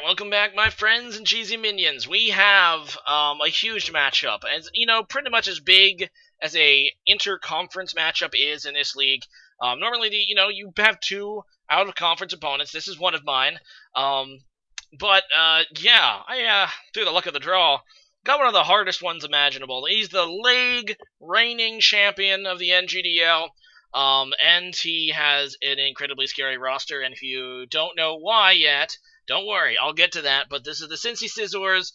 welcome back, my friends and cheesy minions. We have a huge matchup, as pretty much as big as a inter-conference matchup is in this league. Normally, you have two out-of-conference opponents. This is one of mine. Yeah, I through the luck of the draw, got one of the hardest ones imaginable. He's the league reigning champion of the NGDL. And he has an incredibly scary roster, and if you don't know why yet, don't worry, I'll get to that, but this is the Cincy Scizors,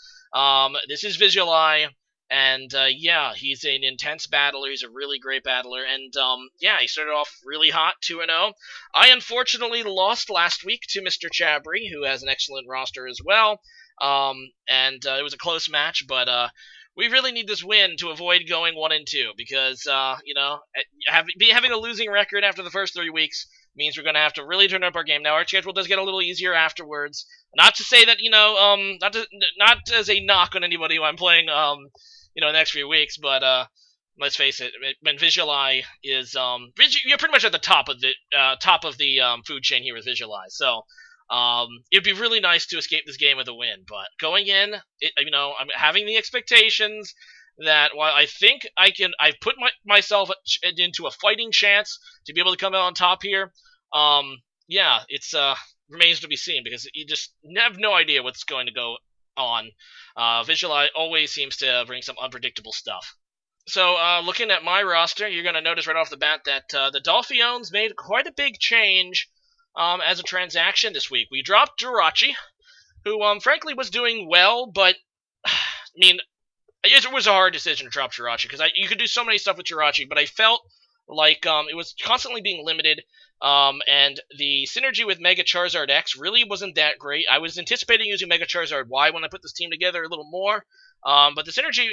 this is Vizually, and yeah, he's an intense battler, he's a really great battler, and yeah, he started off really hot, 2-0. I unfortunately lost last week to MrChabry, who has an excellent roster as well, and it was a close match, but we really need this win to avoid going 1-2 because, having a losing record after the first 3 weeks means we're going to have to really turn up our game. Now, our schedule does get a little easier afterwards. Not to say that, not as a knock on anybody who I'm playing, the next few weeks, but, let's face it, when Vizually is, you're pretty much at the top of the food chain here with Vizually, so, it'd be really nice to escape this game with a win, but going in, I'm having the expectations that while I think I've put myself into a fighting chance to be able to come out on top here. Yeah, it's remains to be seen because you just have no idea what's going to go on. Vizually always seems to bring some unpredictable stuff. So, looking at my roster, you're going to notice right off the bat that the Dolphiones made quite a big change as a transaction this week. We dropped Jirachi, who, frankly, was doing well, but, I mean, it was a hard decision to drop Jirachi, because you could do so many stuff with Jirachi, but I felt like it was constantly being limited, and the synergy with Mega Charizard X really wasn't that great. I was anticipating using Mega Charizard Y when I put this team together a little more, but the synergy,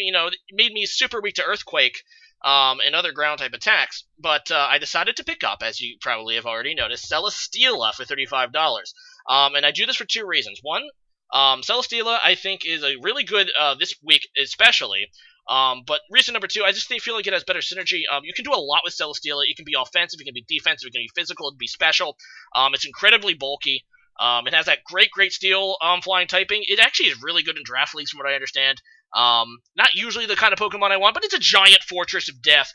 made me super weak to Earthquake, and other ground-type attacks, but I decided to pick up, as you probably have already noticed, Celesteela for $35. And I do this for two reasons. One, Celesteela, I think, is a really good, this week especially, but reason number two, I just feel like it has better synergy. You can do a lot with Celesteela. It can be offensive, it can be defensive, it can be physical, it can be special. It's incredibly bulky. It has that great steel, flying typing. It actually is really good in draft leagues, from what I understand. Not usually the kind of Pokemon I want, but it's a giant fortress of death,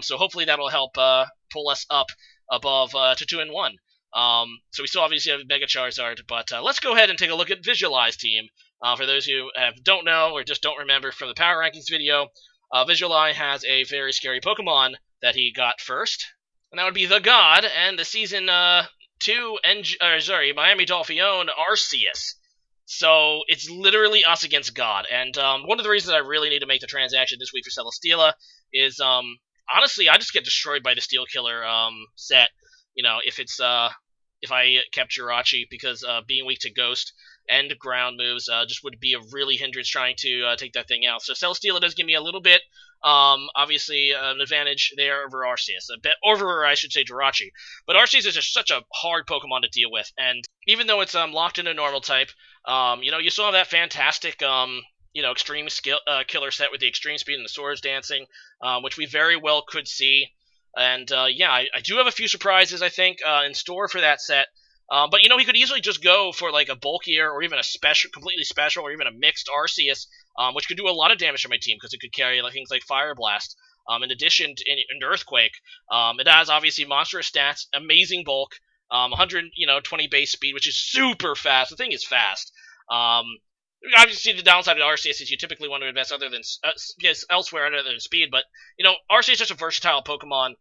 so hopefully that'll help, pull us up above, to 2-1. So we still obviously have Mega Charizard, but let's go ahead and take a look at Visually's team. For those who don't know or just don't remember from the Power Rankings video, Vizually has a very scary Pokemon that he got first, and that would be the God, and the Season 2 Miami Dolphione Arceus. So it's literally us against God, and one of the reasons I really need to make the transaction this week for Celesteela is, honestly, I just get destroyed by the Steel Killer set. If I kept Jirachi, because being weak to Ghost and ground moves just would be a really hindrance trying to take that thing out. So Celesteela does give me a little bit, obviously, an advantage there over Arceus. A bit over, I should say, Jirachi. But Arceus is just such a hard Pokemon to deal with, and even though it's locked in a normal type, you still have that fantastic, extreme killer set with the extreme speed and the swords dancing, which we very well could see. And, yeah, I do have a few surprises, I think, in store for that set. But, he could easily just go for, like, a bulkier or even a completely special or even a mixed Arceus, which could do a lot of damage to my team because it could carry things like Fire Blast. In addition to in Earthquake, it has, obviously, monstrous stats, amazing bulk, 120 base speed, which is super fast. The thing is fast. Obviously, the downside of Arceus is you typically want to invest elsewhere other than speed, but, Arceus is just a versatile Pokemon,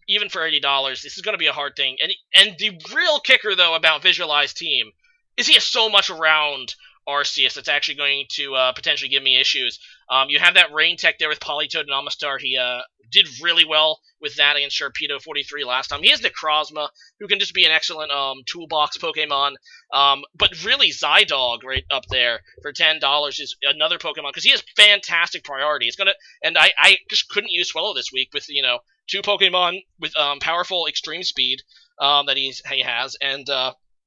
even for $80, this is going to be a hard thing. And the real kicker, though, about Visually's team is he has so much around Arceus that's actually going to potentially give me issues. You have that Rain Tech there with Politoed and Amistar. He did really well with that against Sharpedo 43 last time. He has Necrozma, who can just be an excellent toolbox Pokemon. But really, Zydog right up there for $10 is another Pokemon, because he has fantastic priority. And I just couldn't use Swellow this week with, two Pokemon with powerful extreme speed that he has, and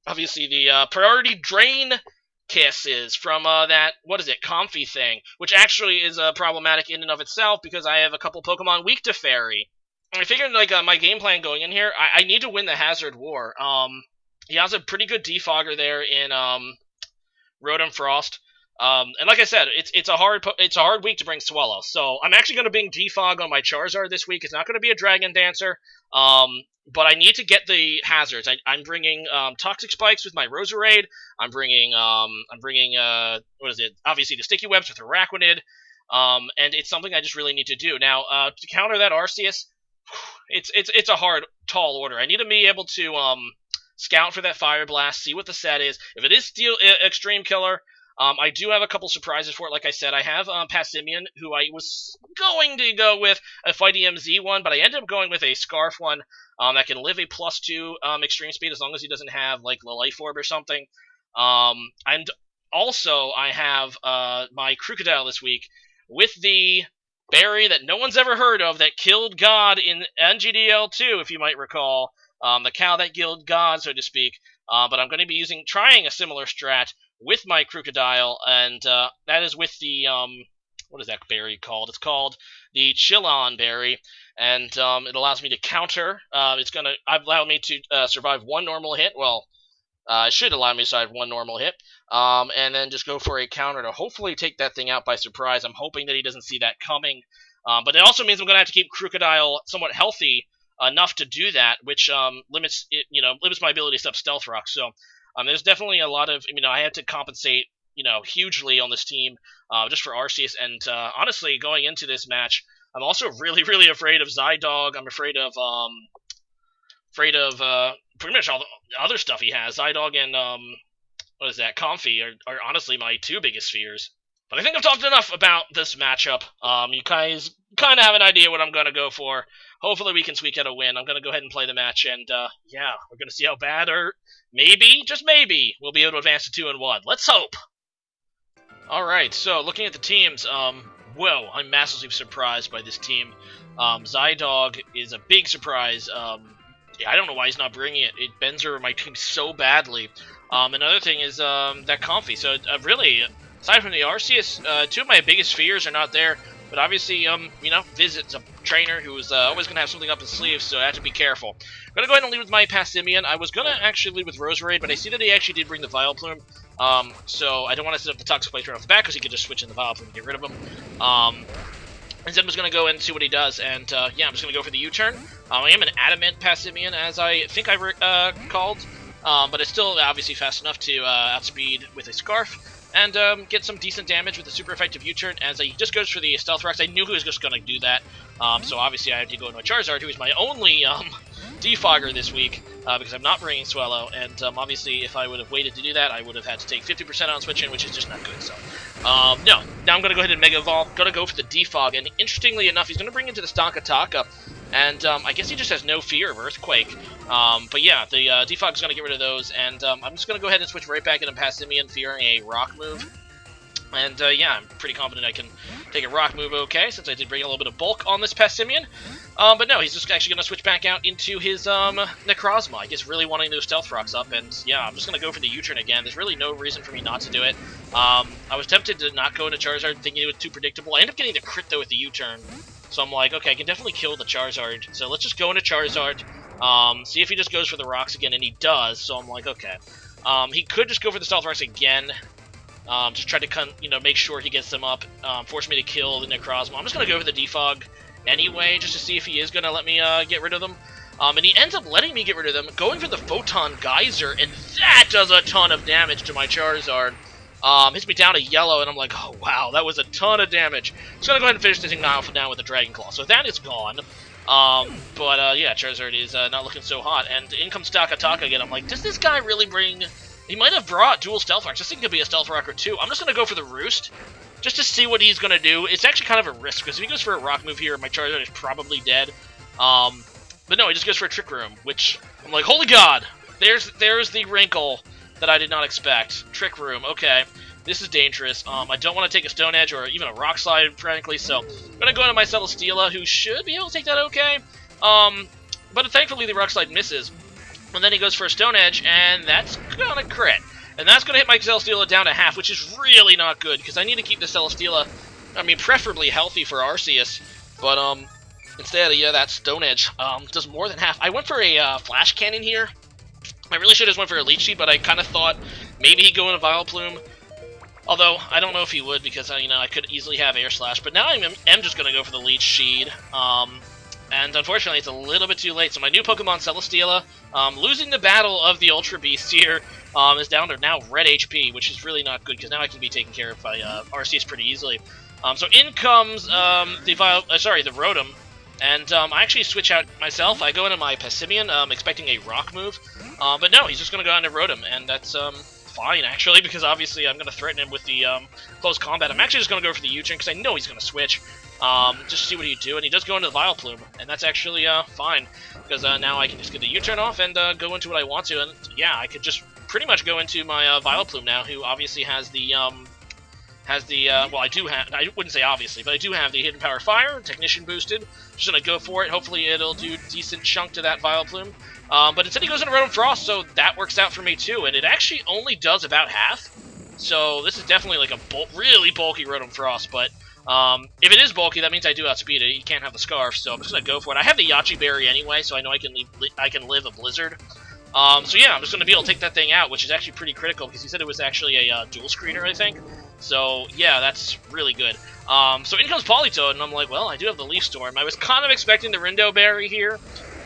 obviously the priority Drain Kisses from that, Comfy thing, which actually is problematic in and of itself because I have a couple Pokemon weak to Fairy. I figured, my game plan going in here, I need to win the Hazard War. He has a pretty good defogger there in Rotom Frost. And like I said, it's a hard week to bring Swallow. So I'm actually going to bring Defog on my Charizard this week. It's not going to be a Dragon Dancer. But I need to get the hazards. I'm bringing Toxic Spikes with my Roserade. I'm bringing what is it? Obviously the Sticky Webs with Araquanid. And it's something I just really need to do. Now, to counter that Arceus, it's a hard, tall order. I need to be able to scout for that Fire Blast, see what the set is. If it is Steel Extreme Killer, I do have a couple surprises for it. Like I said, I have Passimian, who I was going to go with a Fighty MZ one, but I ended up going with a Scarf one that can live a +2 extreme speed as long as he doesn't have like the Life Orb or something. And also, I have my Crocodile this week with the berry that no one's ever heard of that killed God in NGDL2, if you might recall. The cow that killed God, so to speak. But I'm going to be trying a similar strat with my Crocodile, and that is with the, what is that berry called? It's called the Chillon berry, and it allows me to counter. It's going to allow me to survive one normal hit. Well, it should allow me to survive one normal hit, and then just go for a counter to hopefully take that thing out by surprise. I'm hoping that he doesn't see that coming, but it also means I'm going to have to keep Crocodile somewhat healthy enough to do that, which limits my ability to step Stealth Rock. So there's definitely a lot of, I had to compensate, hugely on this team just for Arceus. And honestly, going into this match, I'm also really, really afraid of Zydog. I'm afraid of pretty much all the other stuff he has. Zydog and what is that? Comfy are honestly my two biggest fears. But I think I've talked enough about this matchup. You guys kind of have an idea what I'm going to go for. Hopefully we can squeak out a win. I'm going to go ahead and play the match, and yeah, we're going to see how bad, or maybe, just maybe, we'll be able to advance to 2-1. Let's hope! Alright, so looking at the teams, whoa, I'm massively surprised by this team. Zydog is a big surprise. I don't know why he's not bringing it. It bends over my team so badly. Another thing is that Comfy. So really, aside from the Arceus, two of my biggest fears are not there. But obviously, Vizit's a trainer who is always going to have something up his sleeve, so I have to be careful. I'm going to go ahead and lead with my Passimian. I was going to actually lead with Roserade, but I see that he actually did bring the Vileplume. So I don't want to set up the Toxic Spikes right off the bat, because he could just switch in the Vileplume and get rid of him. Instead, I'm just going to go in and see what he does, and yeah, I'm just going to go for the U-turn. I am an Adamant Passimian, as I think I called, but it's still obviously fast enough to outspeed with a Scarf. And get some decent damage with a super effective U-turn, as he just goes for the Stealth Rocks. I knew he was just going to do that, so obviously I had to go into a Charizard, who is my only defogger this week, because I'm not bringing Swallow, and obviously if I would have waited to do that, I would have had to take 50% on switch in, which is just not good, so no. Now I'm going to go ahead and Mega Evolve, going to go for the Defog, and interestingly enough, he's going to bring into the Stonkatonka, and I guess he just has no fear of Earthquake. But yeah, the Defog's going to get rid of those, and I'm just going to go ahead and switch right back into Passimian, fearing a Rock move. And yeah, I'm pretty confident I can take a Rock move okay, since I did bring a little bit of bulk on this Passimian. But no, he's just actually going to switch back out into his Necrozma. I guess really wanting those Stealth Rocks up, and yeah, I'm just going to go for the U-turn again. There's really no reason for me not to do it. I was tempted to not go into Charizard, thinking it was too predictable. I ended up getting the crit, though, with the U-turn. So I'm like, okay, I can definitely kill the Charizard. So let's just go into Charizard, see if he just goes for the rocks again, and he does. So I'm like, okay. He could just go for the Stealth Rocks again. Just try to, make sure he gets them up, force me to kill the Necrozma. I'm just going to go for the Defog anyway, just to see if he is going to let me get rid of them. And he ends up letting me get rid of them, going for the Photon Geyser, and that does a ton of damage to my Charizard. Hits me down to yellow, and I'm like, oh wow, that was a ton of damage. Just gonna go ahead and finish this thing off now with the Dragon Claw. So that is gone. Yeah, Charizard is not looking so hot. And in comes Stonkatonka again. I'm like, does this guy really bring... He might have brought dual Stealth Rocks. This thing could be a Stealth Rock or two. I'm just gonna go for the Roost, just to see what he's gonna do. It's actually kind of a risk, because if he goes for a Rock move here, my Charizard is probably dead. But no, he just goes for a Trick Room, which I'm like, holy god! There's the wrinkle that I did not expect. Trick Room, okay. This is dangerous. I don't want to take a Stone Edge or even a Rock Slide, frankly, so I'm going to go into my Celesteela, who should be able to take that okay. But thankfully the Rock Slide misses. And then he goes for a Stone Edge, and that's going to crit. And that's going to hit my Celesteela down to half, which is really not good, because I need to keep the Celesteela, preferably healthy for Arceus. But, instead, yeah, that Stone Edge does more than half. I went for a Flash Cannon here. I really should have just went for a Leech Seed, but I kind of thought maybe he'd go in a Vileplume. Although, I don't know if he would, because, you know, I could easily have Air Slash, but now I am just going to go for the Leech Seed. And unfortunately, it's a little bit too late. So my new Pokemon, Celesteela, losing the battle of the Ultra Beast here, is down to now red HP, which is really not good, because now I can be taken care of by Arceus pretty easily. So in comes the Rotom, and I actually switch out myself. I go into my Passimian, expecting a Rock move, but no, he's just going to go into Rotom, and that's fine, actually, because obviously I'm going to threaten him with the close combat. I'm actually just going to go for the U-turn, because I know he's going to switch. Just see what he'd do, and he does go into the Vileplume, and that's actually fine, because now I can just get the U-turn off and go into what I want to, and yeah, I could just pretty much go into my Vileplume now, who obviously has the, well, I wouldn't say obviously, but I do have the Hidden Power Fire, Technician boosted, just gonna go for it, hopefully it'll do decent chunk to that Vileplume, but instead he goes into Rotom Frost, so that works out for me too, and it actually only does about half, so this is definitely like a really bulky Rotom Frost, but if it is bulky, that means I do outspeed it. You can't have the Scarf, so I'm just gonna go for it. I have the Yachi Berry anyway, so I know I can live a Blizzard. So yeah, I'm just gonna be able to take that thing out, which is actually pretty critical because he said it was actually a dual screener, I think. So yeah, that's really good. So in comes Politoed, and I'm like, well, I do have the Leaf Storm. I was kind of expecting the Rindo Berry here,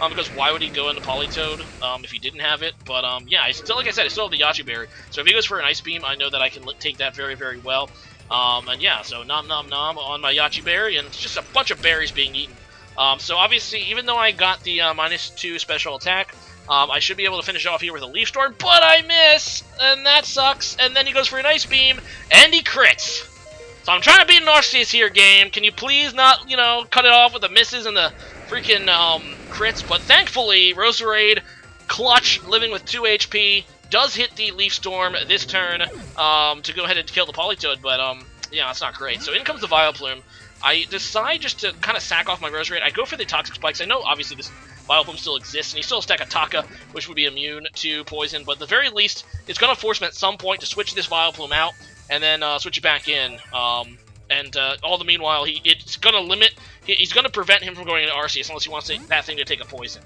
because why would he go into Politoed if he didn't have it? But yeah, like I said, I still have the Yachi Berry. So if he goes for an Ice Beam, I know that I can take that very, very well. And yeah, so nom nom nom on my Yachi Berry, and it's just a bunch of berries being eaten. So obviously, even though I got the -2 special attack, I should be able to finish off here with a Leaf Storm, but I miss, and that sucks. And then he goes for an Ice Beam, and he crits. So I'm trying to beat an Arceus here, game. Can you please not, you know, cut it off with the misses and the freaking crits? But thankfully, Roserade, clutch, living with 2 HP, does hit the Leaf Storm this turn to go ahead and kill the Politoed, but yeah, that's not great. So in comes the Vileplume. I decide just to kind of sack off my Roserade. I go for the Toxic Spikes. I know obviously this Vileplume still exists, and he still has Taka, which would be immune to poison, but at the very least, it's going to force him at some point to switch this Vileplume out, and then switch it back in. And all the meanwhile, it's going to limit, he's going to prevent him from going into Arceus unless he wants that thing to take a poison.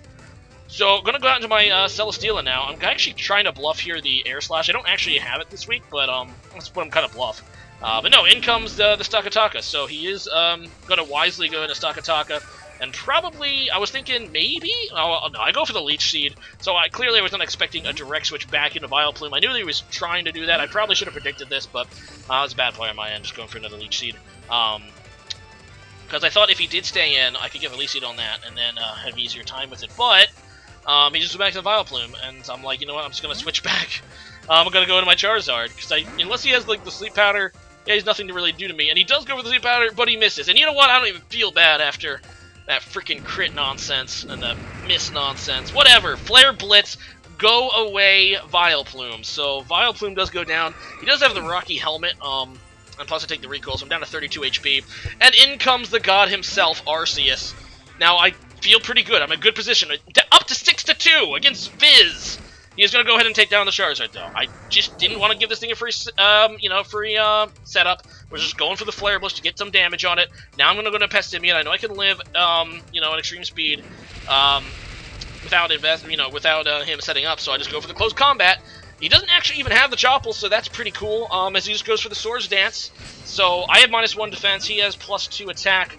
So, I'm going to go out into my Celesteela now. I'm actually trying to bluff here the Air Slash. I don't actually have it this week, but that's what I'm kind of bluff. But no, in comes the Stakataka. So he is going to wisely go into Stakataka. And probably, I was thinking maybe? Oh, no, I go for the Leech Seed. So clearly I was not expecting a direct switch back into Vileplume. I knew that he was trying to do that. I probably should have predicted this, but I was a bad player on my end, just going for another Leech Seed. Because I thought if he did stay in, I could get a Leech Seed on that and then have an easier time with it. But he just went back to the Vileplume, and I'm like, you know what, I'm just going to switch back. I'm going to go into my Charizard, because unless he has like the Sleep Powder, yeah, he's nothing to really do to me. And he does go for the Sleep Powder, but he misses. And you know what, I don't even feel bad after that freaking crit nonsense and the miss nonsense. Whatever, Flare Blitz, go away Vileplume. So Vileplume does go down. He does have the Rocky Helmet, and plus I take the recoil, so I'm down to 32 HP. And in comes the god himself, Arceus. Now, I feel pretty good. I'm in a good position. Up to 6-2 against Fizz. He's going to go ahead and take down the Charizard, though. I just didn't want to give this thing a free, setup. We're just going for the Flare Blitz to get some damage on it. Now I'm going to go to Passimian. I know I can live, at extreme speed, without him setting up. So I just go for the close combat. He doesn't actually even have the Chople, so that's pretty cool. As he just goes for the Swords Dance. So I have -1 defense. He has +2 attack.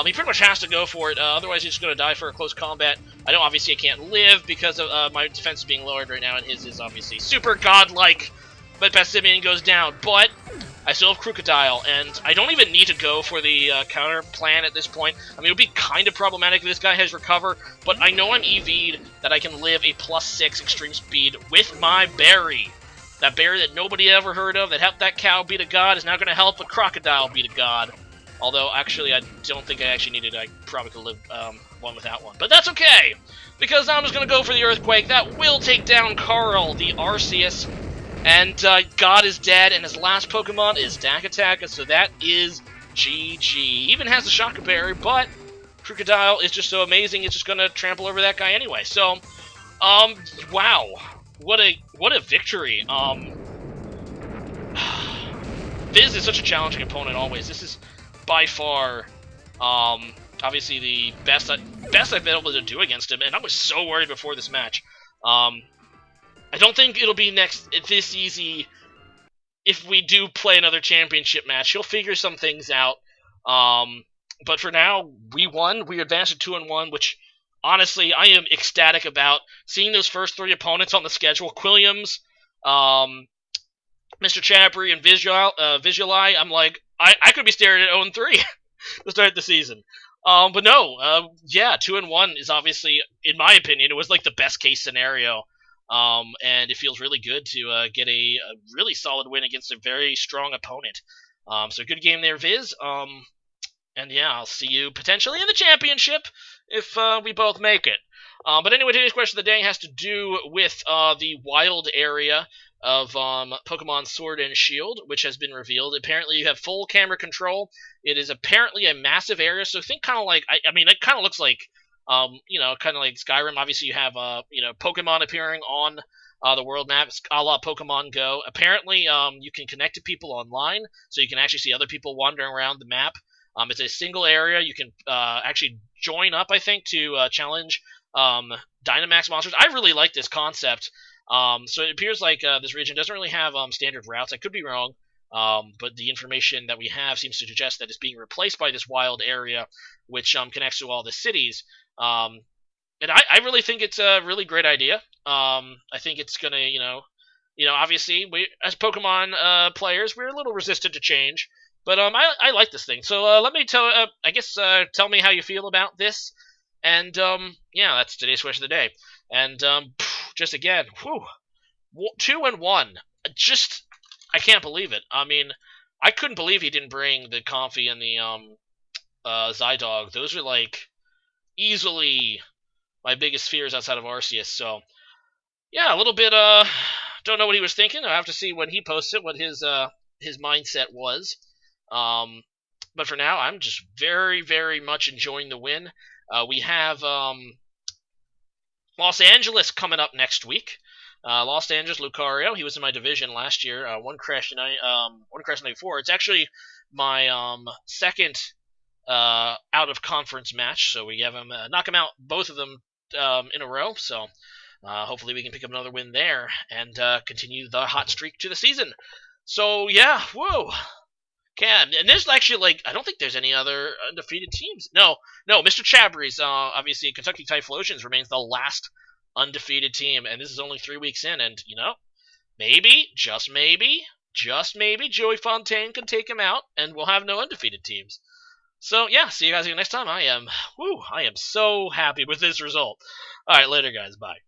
He pretty much has to go for it, otherwise he's just going to die for a close combat. I know obviously I can't live because of my defense is being lowered right now, and his is obviously super godlike. But Passimian goes down, but I still have Crocodile, and I don't even need to go for the counter plan at this point. I mean, it would be kind of problematic if this guy has Recover, but I know I'm EV'd that I can live a +6 extreme speed with my berry. That berry that nobody ever heard of, that helped that cow beat a god, is now going to help a Crocodile beat a god. Although, actually, I don't think I actually needed it. I probably could live one without one. But that's okay, because I'm just going to go for the Earthquake. That will take down Carl, the Arceus. And God is dead, and his last Pokemon is Dakataka, so that is GG. He even has the Shaka Berry, but Crocodile is just so amazing, it's just going to trample over that guy anyway. So, wow. What a victory. Fizz is such a challenging opponent always. This is by far, obviously the best I've been able to do against him, and I was so worried before this match. I don't think it'll be this easy if we do play another championship match, he'll figure some things out. But for now, we won. We advanced to 2-1, which honestly I am ecstatic about. Seeing those first 3 opponents on the schedule, Quilliams, MrChabry, and Vizually, I'm like, I could be staring at 0-3 to start the season. But no, yeah, 2-1 is obviously, in my opinion, it was like the best case scenario. And it feels really good to get a really solid win against a very strong opponent. So good game there, Viz. And yeah, I'll see you potentially in the championship if we both make it. But anyway, today's question of the day has to do with the wild area of Pokemon Sword and Shield, which has been revealed. Apparently, you have full camera control. It is apparently a massive area, so think kind of like, I mean, it kind of looks like, kind of like Skyrim. Obviously, you have, Pokemon appearing on the world map, a la Pokemon Go. Apparently, you can connect to people online, so you can actually see other people wandering around the map. It's a single area. You can actually join up, I think, to challenge Dynamax monsters. I really like this concept. So it appears like this region doesn't really have standard routes. I could be wrong, but the information that we have seems to suggest that it's being replaced by this wild area, which connects to all the cities. And I really think it's a really great idea. I think it's gonna, obviously we as Pokemon players, we're a little resistant to change, but I like this thing. So let me tell me how you feel about this. And yeah, that's today's question of the day. And just again, 2-1. Just, I can't believe it. I mean, I couldn't believe he didn't bring the Comfey and the Zydog. Those are like easily my biggest fears outside of Arceus. So yeah, a little bit don't know what he was thinking. I'll have to see when he posts it what his mindset was. But for now, I'm just very, very much enjoying the win. We have Los Angeles coming up next week. Los Angeles, Lucario. He was in my division last year. One Crash 94. It's actually my second out of conference match. So we have him knock him out, both of them in a row. So hopefully we can pick up another win there and continue the hot streak to the season. So yeah, whoa. And there's actually, like, I don't think there's any other undefeated teams. No, MrChabry's, obviously, Kentucky Typhlosions remains the last undefeated team, and this is only 3 weeks in, and, maybe, just maybe, Joey Fontaine can take him out, and we'll have no undefeated teams. So, yeah, see you guys again next time. I am so happy with this result. Alright, later, guys, bye.